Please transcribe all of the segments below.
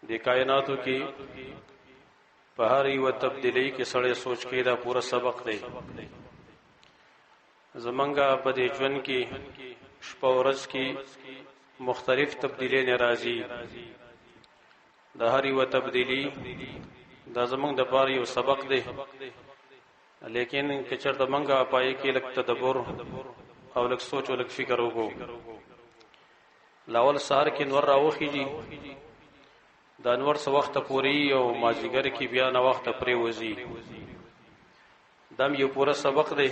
د کائناتو کې په هر یو تبدیلی کې سړی سوچ کې دا پورا سبق دی. زمونږه په دې ژوند کې شپه ورځ کې مختلف تبدیلی ناراضي. د هر یو تبدیلی دا زمونږ د پاره یو سبق دی، لیکن که چېرته مونږه پای کې لږ تدبر او لږ سوچ او لږ فکر وکړو. لاول سهار کې نور راوخیږي، د انور څه وخت پورې او مازیګر کې بیا نه وخت پرې وځي. دم یو پورا سبق دی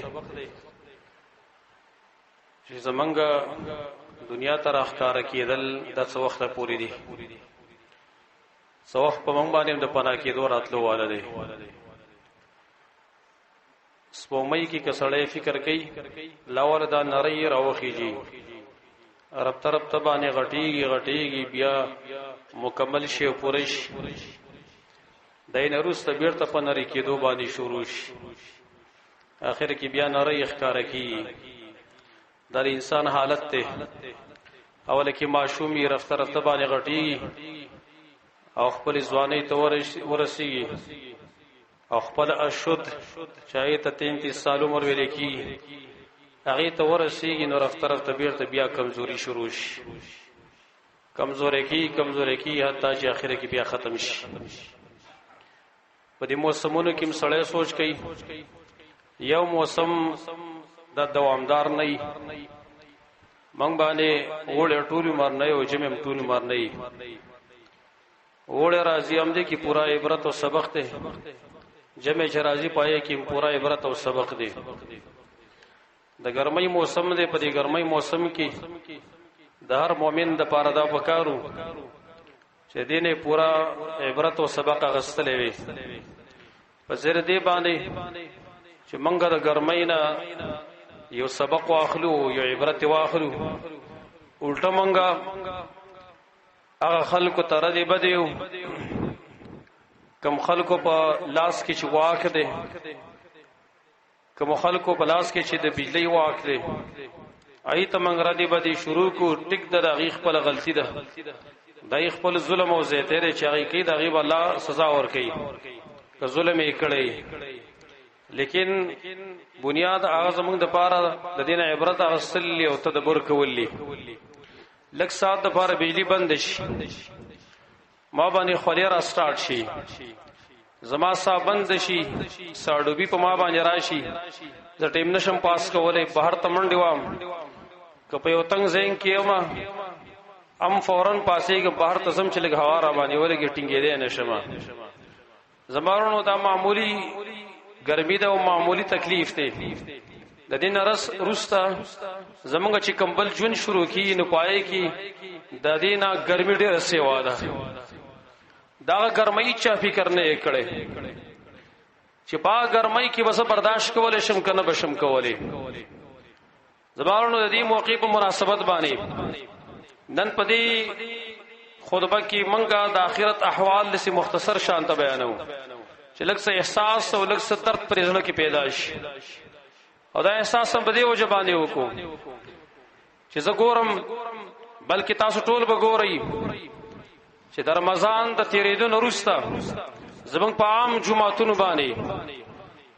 چې زمونږه دنیا ته راښکاره کېدل دا څه وخت پورې دي، څه وخت په مونږ باندې د پناه کېدو راتلو والا دی. سپومۍ کې که سړی فکر کوي لاول دا نری راوخیږي، رب طرف ته باندې غټیږي بیا مکمل شي او پوره شي. دین وروسته بیرته په نری کېدو باندې شروع شي، آخر کې بیا نری ښکاره کیږي. دا د انسان حالت دی. اول کې معشوم یې رفته رفته باندې غټیږي او خپل ځوانۍ ته ورسیږي او خپل اشد چاہیے ته 33 سال عمر ویل کیږي، هغه ته ورسیږي نو رفته رفته بیرته بیا کمزوري شروع شي، کمزوري کی حتی چې اخره کې بیا ختم شي. په دې موسمونو کې سړی سوچ کوي یو موسم دا دوامدار نه وي. مونږ باندې اوړه ټول عمر نه او جمع ټول عمر نه وي. اوړه راځي هم دې کې پورا عبرت او سبق دی، جمع چې راځي پائے کې پورا عبرت او سبق دی. د ګرمۍ موسم دی، په دې ګرمۍ موسم کې د هر مؤمن د پاره دا پکارو چې دینه پورا عبرت او سبق غستلې وي. په زیر دې باندې چې منګه د ګرمۍ نه یو سبق واخلو، یو عبرت واخلو. الټه منګه هغه خلکو تر دې بدیو کم خلکو په لاس کې چې واک دی، کم خلکو په لاس کې چې د بجلی واک دی، ایت منګرا دی بدی شروع کو ټیک د دغه خپل غلطی ده، دای خپل ظلم او زیاته لري چې هغه کې دغه الله سزا ور کوي که ظلم یې کړی. لیکن بنیاد هغه زمونږ د پاره د دین عبرت اصلي او تدبر کولی. لک سات د پاره بجلی بند شي، ما باندې خولیر سٹارټ شي، زما سا بند شي، ساډوبي په ما باندې راشي، زه ټیم نشم پاس کولای، بهر ته منډې وام که په یو تنګ ځای کې یم ام فورن پاسېږم بهر ته ځم چې لږ هوا را باندې ولګي ټینګېدی نشم. زمارونو دا معمولی ګرمي ده او معمولی تکلیف دی. د دې نرس روستا زمونږ چې کمبل جون شروع کی نو پای کی د دې نه ګرمي ډېره سیوا ده. دا ګرمۍ چا فکر نه کړي چې با ګرمۍ کې بس برداشت کولې شم کنه بشم کولې. زمارونو د دې موقع په مناسبت باندې نن پدې خطبه کې منګه د آخرت احوال لسی مختصر شان ته بیانو چې لږ څه احساس او لږ څه درد پر ځنه کې پیدا شي. او دا احساس هم په دې وجه باندې وکړو چې زه ګورم بلکې تاسو ټول به ګورئ چې د رمضان د تیرېدو نه وروسته زمونږ په عام جمعتونو باندې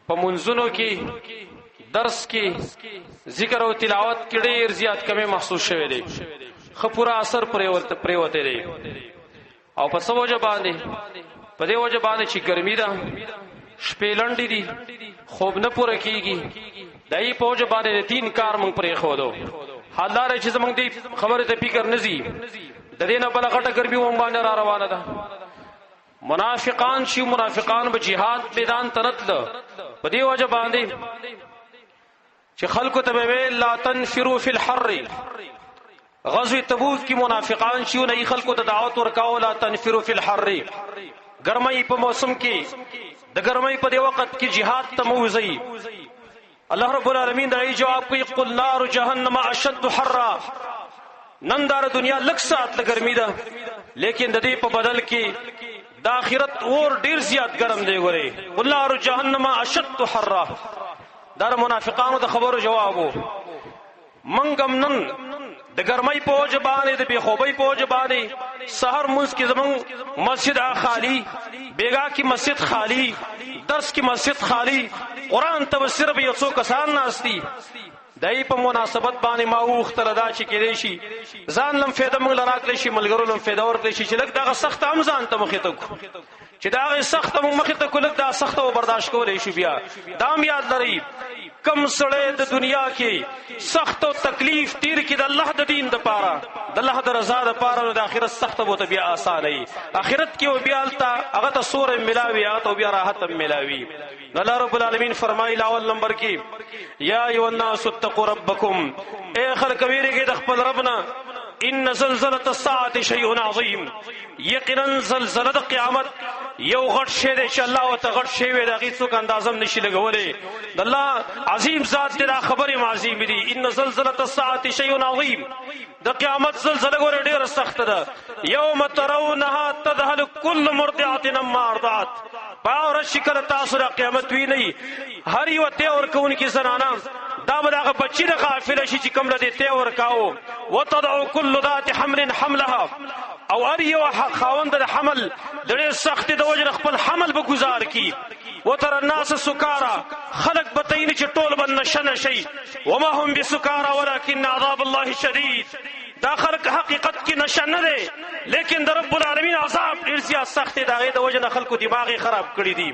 په منځونو کې درس کې ذکر او تلاوت کې ډېر زیات کمی محسوس شوی دی، ښه پورا اثر پرېوتی دی. او په څه وجه باندې؟ په دې وجه باندې چې ګرمي ده، شپې لنډې دي، خوب نه پوره کېږي. دای په وجه باندې د دین کار موږ پرېښودو. حال دا دی چې زموږ دې خبرې ته فکر نه ځي، د دې نه بله غټه ګرمي هم باندې را روانه ده. منافقان چې منافقان به جهاد میدان ته راتله، په دې وجه باندې چې خلکو ته به ویل لا تنفروا فی الحر. غزوه تبوک کې منافقان چې نه خلکو ته دعوت ورکاو لا تنفروا فی الحر، ګرمۍ په موسم کې د ګرمۍ په دې وخت کې jihad ته موزي. الله رب العالمین دا جواب کوي قل نار جهنم اشد حرا. نن دار دنیا لک سات لګرمي ده، لیکن د دې په بدل کې د آخرت اور ډیر زیات ګرم دی. ګوري قل نار جهنم اشد حرا، دا منافقانو د خبرو جواب وو. منګم نن د ګرمۍ په وجه باندې د بېخوبۍ په وجه باندې سحر منځ کې زمون مسجد خالی، بیګا کې مسجد خالی، درس کې مسجد خالی، قرآن ته صرف یو څو کسان ناشتي. دای په مناسبت باندې ما وختل دا چې کېدې شي ځان لم فایده موږ لراکلی شي، ملګرو لم فایده ورکلی شي چې لږ دغه سخت هم ځان ته مخې ته کو، چې دا سخت موږ مخې ته کو، لږ دا سخت او برداشت کولی شي. بیا دا هم یاد لرئ کم سړی د دنیا کې سخت او تکلیف تیر کې د الله د دین د پاره، د الله د رضا د پاره، نو د آخرت سخت به ته بیا آسان وي. آخرت کې بیا هغه ته سور ملاوي، هغه ته بیا راحت ملاوي. الله رب العالمین فرمایي اول نمبر کې یا ایها الناس اتقوا ربکم، اے خلق ویریږئ د خپل ربنا، ان زلزله الساعه شیء عظیم، یقینا زلزله د قیامت یو غټ شی دی چې الله وته غټ شی وي، د هغې څوک اندازم نشي لګولی. د الله عظیم ذات دی، دا خبرې عظیم دي. ان زلزله الساعه شیء عظیم، د قیامت زلزله ګوره ډیره سخته ده. یوم ترونها تذهل كل مرضعه عما ارضعت، په ورځ چې کله تاسو د قیامت وینئ هر یوه تی ورکوونکې زنانه دا به د هغه بچي نه غافله شي چې کوم له دې تی ورکاو. وتضع كل ذات حمل حملها، او هر یو خاوند د حمل د ډېر سختې د وجې خپل حمل به گزار کی. وتر الناس سکارا، خلق به ته ویني چې ټول به نشه نشي. وما هم بسکارا ولكن عذاب الله شدید، دا خلق حقیقت کې نشه نه دی، لیکن د رب العالمین عذاب ډېر زیات سخت دی. د هغې د وجې نه خلکو دماغ یې خراب کړي دي.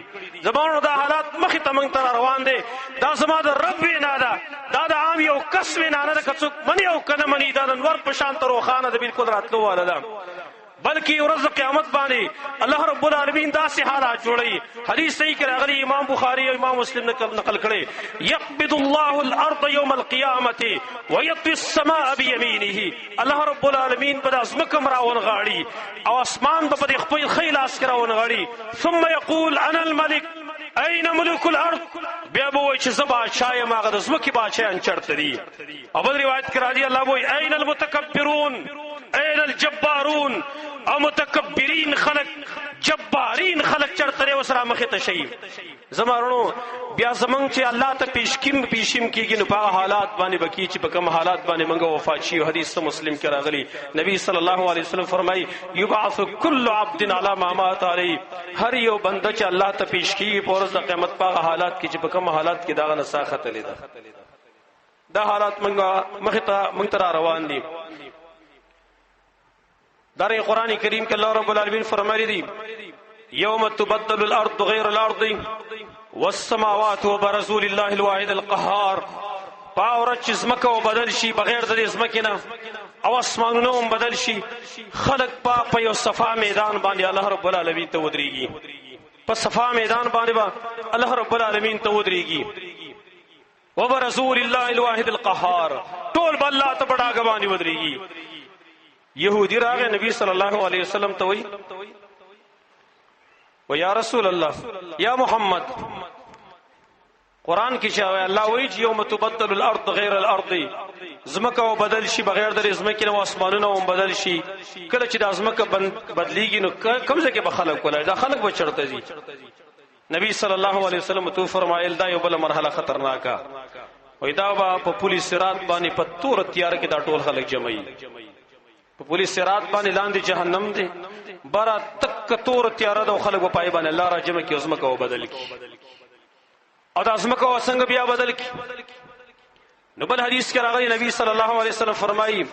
زمانو دا حالات مخې ته موږ ته روان دی. دا زما د رب وینا ده، دا د عام یو کس وینا نه ده، که څوک مني او که نه مني دا د انور په شان ته روښانه ده، بلکل راتلو واله ده. بلکې ورځ قیامت باندې الله رب العالمین داسې حالات جوړوي. حدیث صحیح کې راغلی، امام بخاری او امام مسلم نقل کړي، یقبض الله الارض یوم القیامة ویطوی السماء بیمینه، الله رب العالمین به د ځمکه راونغاړي او اسمان به په د خپل ښی لاس کې راونغاړي. ثم یقول انا الملک این ملوک الارض، بیا به وایي چې زه بادشاه یم، هغه د ځمکې بادشاهان چېرته دي. او بل روایت کې راځي الله به وایي این المتکبرون این الجبارون، او متکبرین خلق جبارین خلق چرته دی وسره مخې ته شي. زمارونو بیا زمونږ چې الله ته پیشیم کېږي نو په هغه حالات باندې به کېږي چې په کوم حالات باندې موږ وفات شي. حدیث مسلم کې راغلی، نبی صلی الله علیه وسلم فرمایي یبعث کل عبد علی ما مات علیه، هر یو بنده چې الله ته پیش کېږي په ورځ د قیامت په هغه حالات کې چې په کوم حالات کې د هغه نه ساه ختلې ده. دا حالات موږ ته را روان دي. در قرآن کریم کې الله رب العالمین فرمایلی دي یوم تبدل الارض غیر الارض والسماوات وبرزوا لله الواحد القهار، پاور چې ځمکه وبدل شي بغیر د ځمکې نه، او اسمانونه هم بدل شي، خلق په یو صفا میدان باندې الله رب العالمین ته ودرېږي. په صفا میدان باندې با الله رب العالمین ته ودرېږي. وبرزوا لله الواحد القهار، ټول به الله ته بڑا باندې ودرېږي. یهودی راغی نبی صلی الله علیه وسلم ته وی و یا رسول الله یا محمد، قرآن کې چې الله وی چې یوم تبدل الارض غیر الارض، زمکه و بدل شي بغیر د زمکې نه، اسمانونه هم بدل شي. کله چې د زمکه بدلیږي نو کوم ځای کې به خلق ولای، دا خلق به چرته دي. نبی صلی الله علیه وسلم تو فرمایل دا یو بل مرحله خطرناکه، وای دا په پولیس صراط باندې په تور تیار کې دا ټول خلق جمعي، په پولیس صراط باندې لاندې جهنم دی، برا تک تور تیار ده، خلق په پای باندې الله را جمع کې زمکه و بدل کی، او دا زمکه و څنګه بیا بدل کی. نو بل حدیث کې راغلی نبی صلی الله علیه وسلم فرمایي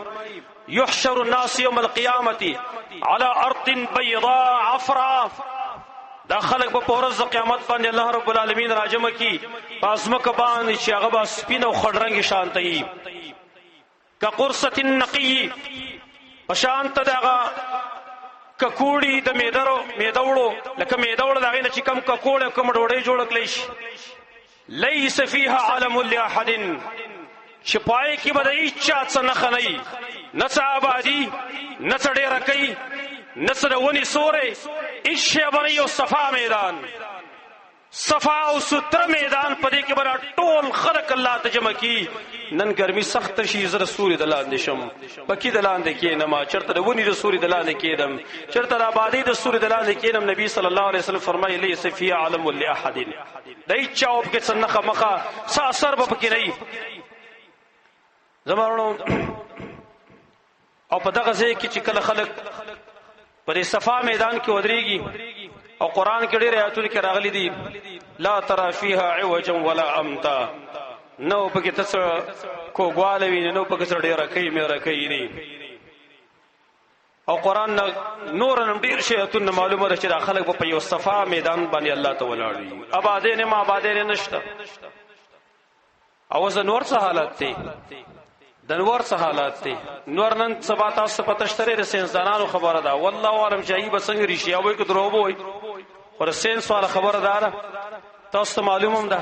یحشر الناس یوم القیامة على ارض بيضاء عفراء، دا خلق په ورځ د قیامت باندې الله رب العالمین راجمه کی پاسمکه باندې چې هغه با سپین او خړ رنگ شانته وي، کقرصه النقي، پشانت دغه ککوړی د میدوړو لکه میدوړو دغه نه چې کم ککوړ کوم ډوډۍ جوړ کړی شي، ليس فيها علم لاحد، شپای کی بدای چا څه نه خنئی، نه څه آبادی، نه څه ډیر کوي، نه څه ونی سورې، ایشه باندې یو صفا میدان، صفا او ستر میدان، پدې کې بر ټول خلق الله ته جمع کی. نن ګرمي سخت شي، زره سوري د لاندې شم، پکې د لاندې کې نه ما چرته د ونی د سوري د لاندې کېدم، چرته د آبادی د سوري د لاندې کېدم. نبی صلی الله علیه وسلم فرمایي ليس فی علم لاحد، دای چاوب کې څنګه مخه سا اثر به پکې نه. زمارونو او په دغه ځای کې چې کله خلک په صفا میدان کې ودرېږي او قران کې ډېر آیاتونه کې راغلي دي لا ترى فيها عوجا ولا امتا نو پکې تاسو کوګواله ویني نو پکې څه ډېر کوي مې راکې دي او قران نور نم ډېر شي ته معلومه ده چې خلک په یو صفا میدان باندې الله تعالی ولاړي آباده نه ما آباده نه نشته او زه نور څه حالت دي د نور څه حالات دي نور نن سبا تاسو په تشتري د سنځانانو خبره ده والله عالم شایي بسنګ ریشي او کې دروبو وي ور سنس والا خبره ده تاسو معلومه ده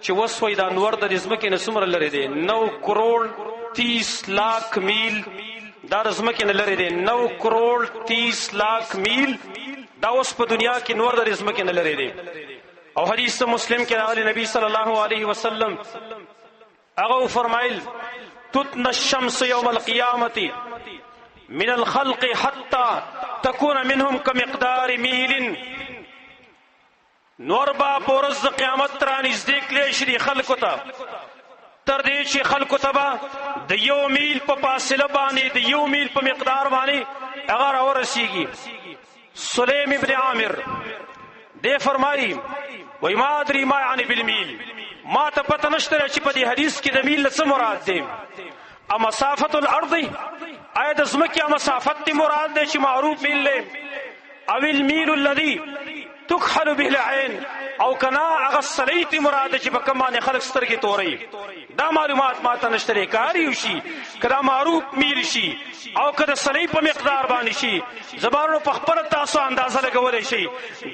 چې وسوي دا نور د رزمکې نسمر لري دي 9 کروڑ 30 لاکھ میل دا رزمکې نه لري دي 9 کروڑ 30 لاکھ میل دا اوس په دنیا کې نور د رزمکې نه لري دي او حدیث مسلم کې راغلی نبی صلی الله علیه وسلم هغه فرمایل تتنى الشمس يوم القيامة من الخلق حتى تكون منهم كمقدار ميل نور با پورز قیامت رانی زدیک لیشری خلقو تا تردیشی خلقو تا با د یو میل پا پاسله بانی د یو میل پا مقدار بانی اگر اور رسیگی سلیم ابن عامر دے فرمائی وی ما ادری ما یعنی بالمیل ما تا پتا نشتره چی پا دی حدیث کی د میل لسا مراد دیم مسافت الارض آیت ازمکی مسافت دی مراد دے چی معروف میل لے او المیل الذی تکحل به العین او کنا اغا صلیتی مراد چی بکمان خلق ستر کی توری دا معلومات ما تا نشتره کاریو شی کدا معروف میل شی او کدا صلی پا مقدار بانی شی زبانو پخپر تاسو اندازه لگولی شی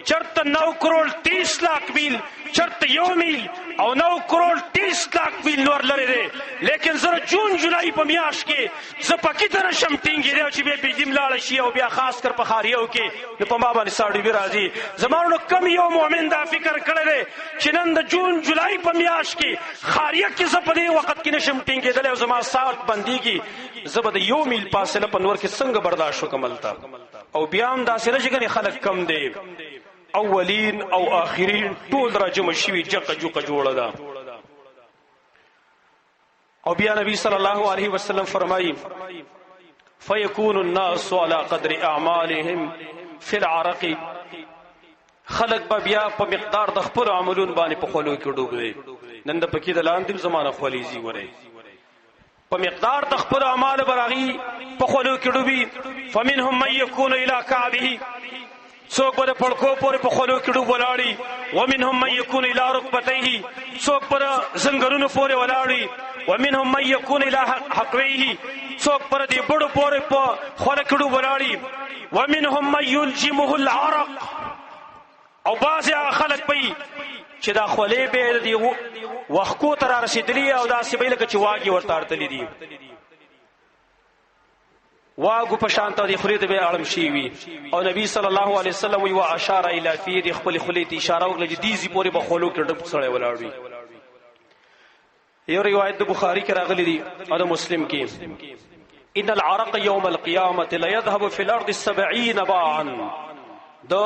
چرت 9 کروڑ 30 لاکھ میل چرت یو میل او 9 کروڑ 30 لاکھ میل نور لري دي لیکن زره جون جولای په میاش کې زپکی تر شم ټینګی دی چې به بيدیم لاړ شي او بیا خاص کر په خاریو کې نو په ما باندې ساړي به راځي زمانو کم یو مؤمن دا فکر کړی دی چې نن د جون جولای په میاش کې خاریه کې زپدي وخت کې نشم ټینګی دل او زما سات بنديږي زبد یو میل فاصله په نور کې څنګه برداشت وکملتا او بیا هم دا سره چې خلک کم دي اولین او آخرین ټول راجم شوی جقه جوقه جوړه ده او بیا نبی صلی الله علیه وسلم فرمایي فیکون الناس على قدر اعمالهم فی العرق خلق بیا په مقدار د خپل عملون باندې په خلو کې ډوب دي نن د پکې د لاندې زمانه خلیزي وره په مقدار د خپل اعمال برغي په خلو کې ډوبي فمنهم من يكون الى كعبه څوک پر پړکو پورې په خلو کې ډوب ولاړی ومنهم من يكون الى ركبتيه څوک پر زنګرونو پورې ولاړی ومنهم من يكون الى حقويه څوک پر دې بډو پورې په خلو کې ډوب ولاړی ومنهم من يلجمه العرق او بعض خلک پي چې دا خولې به دی وښکو تر رسیدلی او دا سیبې لکه چې واګي ورته ارتلې دي واګو په شانته دی خولې ته به اړم شي وي او نبی صلی الله علیه وسلم وی اشاره الی فی دی خپل خولې ته اشاره وکړه دیزي پورې په خولو کې ډب سره ولاړوي یو روایت د بخاری کې راغلی دی او د مسلم کې ان العرق يوم القيامه لا يذهب في الارض 70 باعا دو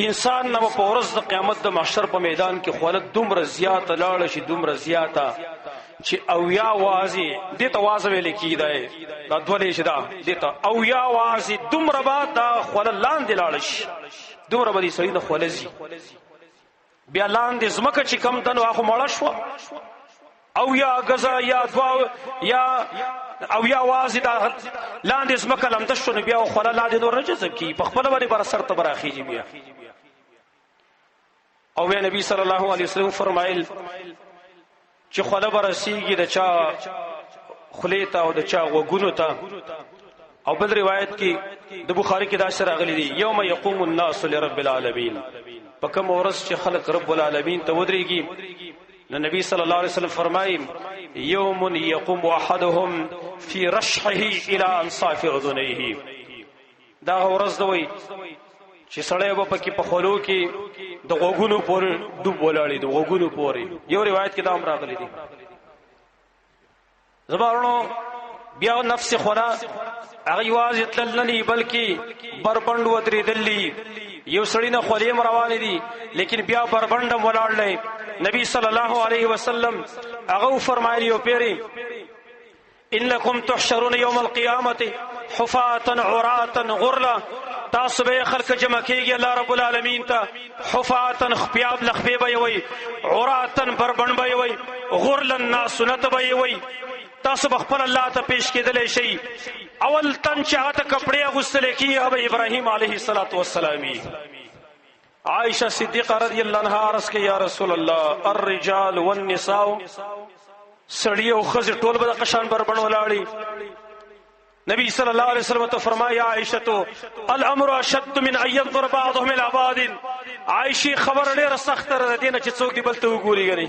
انسان نو په ورځ د قیامت د محشر په میدان کې خولت دومره زیات لاړ شي دومره زیاته چې او یا وازي د تواز ویل کیدای دا دولې شدا دته او یا وازي دومره با دا خول لاندې لاړ شي دومره به سړي د خولزي بیا لاندې زمکه چې کم دنو اخو مړ شو او یا غزا یا دوا یا او یا وازي دا لاندې زمکه لم تشو بیا خول لاندې نور رجزب کی په خپل باندې بر سر ته براخیږي بیا او بیا نبی صلی الله علیه وسلم فرمایل چې خله برسیږي د چا خلیتا او د چا وګونو ته او بل روایت کې د بخاری کې دا سره غلي دي یوم یقوم الناس لرب العالمین پکم ورځ چې خلق رب العالمین ته ودرېږي نو نبی صلی الله علیه وسلم فرمایي یوم یقوم احدهم فی رشحه الى انصاف اذنیه دا ورځ دوی چې سړی به پکې په خلو کې د غوګونو پورې ډوب ولاړی د غوګونو پورې یو روایت کې دا هم راغلی دی زبارونو بیا نفس خدا هغه واز تللنی بلکې بربند وتری دلی یو سړی نه خولې روان دي لیکن بیا بربندم ولاړلې نبی صلی الله علیه وسلم هغه فرمایلی او پیری انکم تحشرون یوم القیامة حفاة عراة غرلا، تاسو به خلق جمع کیږي الله رب العالمین ته حفاة خپیاب لخپی به وي، عراة بربند به وي، غرلا ناسنت به وي. تاسو بخپل الله ته پیش کېدلی شي. اول تن چې هغه ته کپڑے اغوستل کیږي هغه ابراهیم علیه السلام. عائشہ صدیقہ رضی اللہ عنہا عرض کہ یا رسول اللہ الرجال والنساء، سړی او ښځې ټول به د قشان بربند ولاړي. نبی صلی الله علیه وسلم ته فرمایا عائشہ تو الامر اشد من ان ينظر بعضهم الى بعض. عائشہ خبر ډیره سخت ده دینه چې څوک دی بل ته وګوري غني.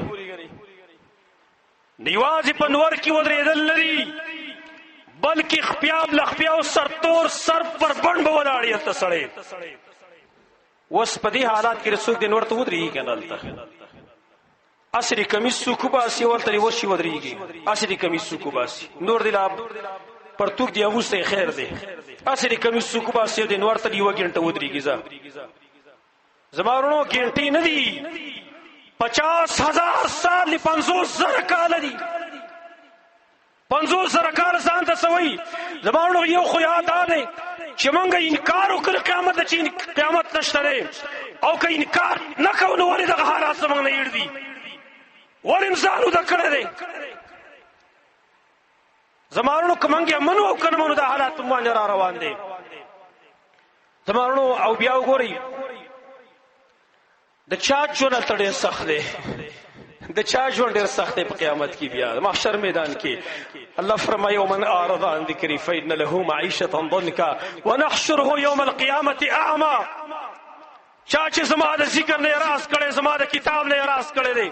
نیوازی په نور کې ودرېدل لري بلکې خپیاب لخپیاو سرتور سر بربند به ولاړي هلته سړی. وس په دې حالات کې رسول دین ورته ودرېږي کنه هلته اصلي کمیس سوکو باسي ورته وشي ودرېږي اصلي کمیس سوکو باسي نور دی لا پرتوک دی اغوسته خیر دی اصلي کمیس سوکو باسي دین ورته دی وګنټه ودرېږي زمارونو ګنټي نه دی 50,000 سال 50,000 کال دی 50,000 کال ځان ته سوي زمارونو یو خو یاد ده چې مونږ انکار وکړ قیامت چې قیامت نشته دی او که انکار نه کوو نو ولې دغه حالات زمونږ نه هېر دي ولې انسانو دا کړی دی زمانو که مونږ یې منو او که نه منو دا حالات باندې را روان دي زمانو. او بیا وګورئ د چا ژوند هلته ډېر سخت دی د چا ژوند ډېر سخت دی په قیامت کې بیا د محشر میدان کې الله فرمایي ومن اعرض عن ذکري فإن له معیشة ضنکا ونحشره یوم القیامة اعما. چا چې زما د ذکر نه اعراض کړی زما د کتاب نه اعراض کړی دی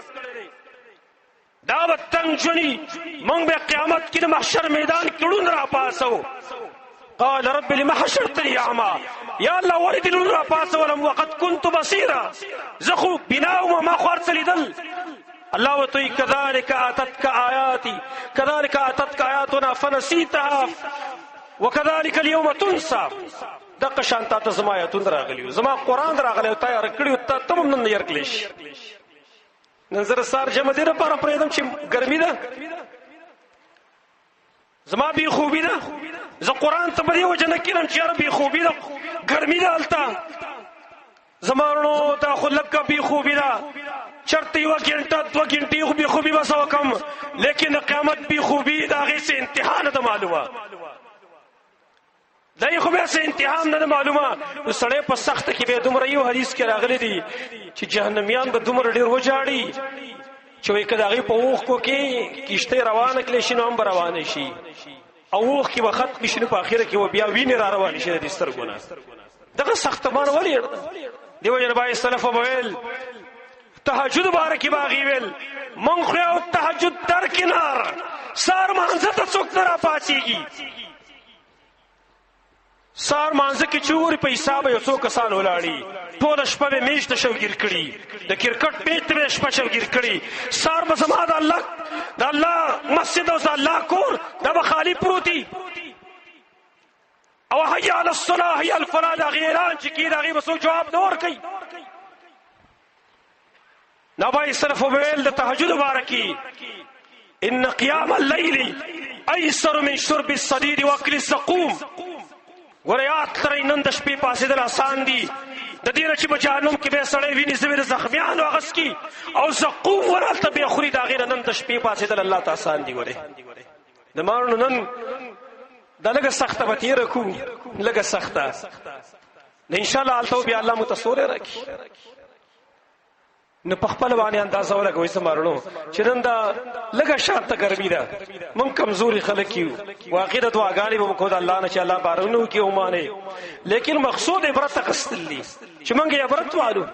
دا به تنګ ژوندي موږ به قیامت کې د محشر میدان کې ړوند راپاسو. قال رب لما حشرتني اعما، یا الله ولې دې ړوند راپاسولم وقد كنت بصيرا، زه خو بنا وم ما خو هر څه لیدل. الله وتوي كذلك اتتك آياتي كذلك اتتك آياتنا فنسيتها وكذلك اليوم تنسى. دغه شان ته زما آیاتونه راغلي زما قران راغلی تا یې رکړی ته تم نن یې رکلیش نظر سار جمع دې لپاره پرېدم چې ګرمي ده زما بی خوبی ده زه قران ته بری وجه نه کړم چې بی خوبی ده ګرمي ده الته زمانو ته خو لکه بی خوبی ده چرته یو غنټه 2 غنټې خو بی خوبی بس وکم لیکن قیامت بی خوبی دا غي سه امتحان ده معلومه دای خو به سه امتحان نه معلومه سړی په سخت کې به دومره یو حدیث کې راغلی دی چې جهنميان به دومره ډیر وجاړي چې وای کدا غي په اوخ کو کې کیشته روانه کړي شنو هم روانه شي او اوخ کې وخت کې شنو په اخره کې و بیا ویني را روان شي د سترګونه دغه سخت مان ولې دیو جن بای سلف وویل تهجد بارکی باغی ویل من خو او تهجد در کنار سار مانزه ته څوک نه را پاتېږي سار مانزه کې چوري په حساب یو څو کسان ولاړی ټول شپه به میشت شوګیر کړي د کرکټ پیټ به شپه شوګیر کړي سار به سما د الله مسجد او الله کور دا به خالی پروتي او حي على الصلاه حي الفلاح دا غیران چې کی دا غي بسو جواب نور کوي نبی صرف ویل د تهجد مبارکی ان قیام الليل ايسر من شرب الصديد واكل الزقوم. وريات ترى نن د شپې پاسې د آسان دي د دې چې په جهنم کې به سړی ویني زوی د زخمیان واغس کی او زقوم ورته به خوري دا غیر نن د شپې پاسې د الله تعالی آسان دي وره د مارونو نن دا لګه سخته به تیر کو لګه سخته ان شاء الله التو بیا الله متصور راکی نو په خپل باندې اندازه ولګوي سمارلو چې نن دا لګه شانته ګرمي ده مونږ کمزوري خلک یو واقعي د دعاګانې به کو د الله نه چې الله بارونو کې ومانه لیکن مقصود عبرت قصدلی چې مونږ یې عبرت والو.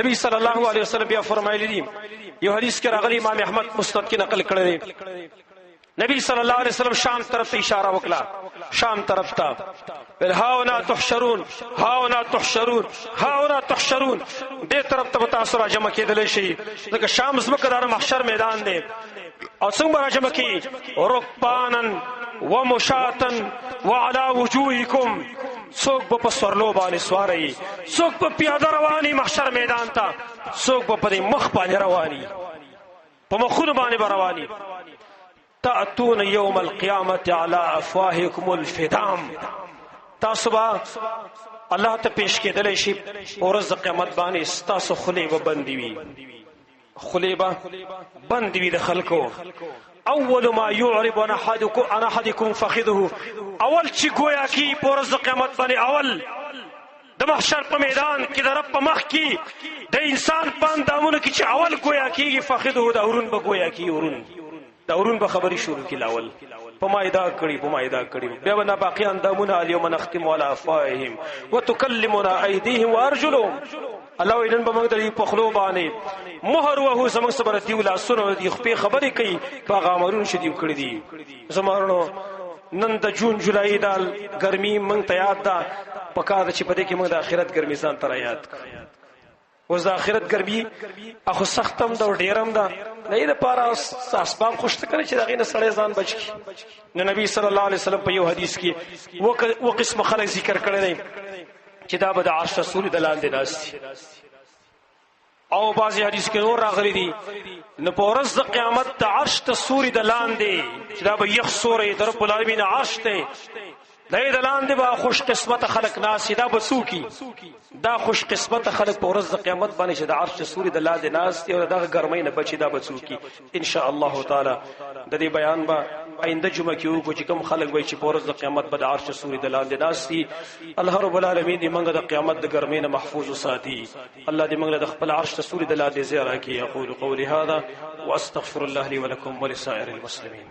نبی صلی الله علیه وسلم بیا فرمایلی دي یو حدیث کې راغلی امام احمد مسند کې نقل کړی نبی صلی الله علیه وسلم شام طرف ته اشاره وکړه شام طرف ته ول هاونا تحشرون هاونا تحشرون هاونا تحشرون دې طرف ته تاسو را جمع کېدل شي ځکه شام زمکدار محشر میدان دی او څنګه را جمع کی رکبانن ومشاتن وعلى وجوهکم څوک په سورلو باندې سواري څوک په پیاده رواني محشر میدان ته څوک په مخ باندې رواني په مخونو باندې رواني تأتون یوم القیامت علی افواهکم الفدام. تاسو با الله ته پیش کېدلی شي ورځ د قیامت باندې ستاسو خولې به بندې وي، خولې به بندې وي د خلکو. اول ما يعرب عن احدكم فخذه، اول چې گویا کی په ورځ د قیامت باندې اول د محشر په میدان کې د رب په مخ کې د انسان په اندامونو کې چې اول گویا کیږي فخذه، د اورون به گویا کی اورون، د اورون به خبري شروع کی لاول په ما ادا کړی په ما ادا کړی، بیا نه باقی اندامونه اليوم نختم على افواههم وتكلمنا ايديهم وارجلهم. الله وینن به موږ د پخلو باندې مهر وهو زموږ صبرتي ولا سره د خپې خبرې کوي په غامرون شدي کړی دي. زمارونو نن د جون جولای دال ګرمي موږ ته یاد ده، پکاره چې پدې کې موږ د آخرت ګرمي ځان تر یاد کړو. اوس د آخرت ګرمي اخو سختم دا ډیرم دا نه د پاره اسباب خوشته کړي چې دغه نه سړی ځان بچ کی. نو نبی صلی الله علیه وسلم په یو حدیث کې و قسم خلک ذکر کړی دی چې دا به د عرش رسول د لاندې ناست او بعضی حدیث کې نور راغلي دي. نو په ورځ د قیامت د عرش ته سوري د لاندې چې دا به یخ سوري د رب العالمین عرش ته دای د لاندې به خوش قسمت خلق ناس دا بسوکی، دا خوش قسمت خلق په ورځ د قیامت باندې چې د عرش سوري د لاندې ناس او دغه ګرمۍ نه بچي دا بسوکی. ان شاء الله تعالی د دې بیان به آینده جمعه کې وکړو چې کوم خلق وای چې په ورځ د قیامت به د عرش سوري د لاندې ناس دي. الله رب العالمین دې موږ د قیامت د ګرمۍ نه محفوظ وساتي. الله دې موږ د خپل عرش سوري د لاندې زیاره کې. اقول قولي هذا واستغفر الله لي ولكم ولسائر المسلمين.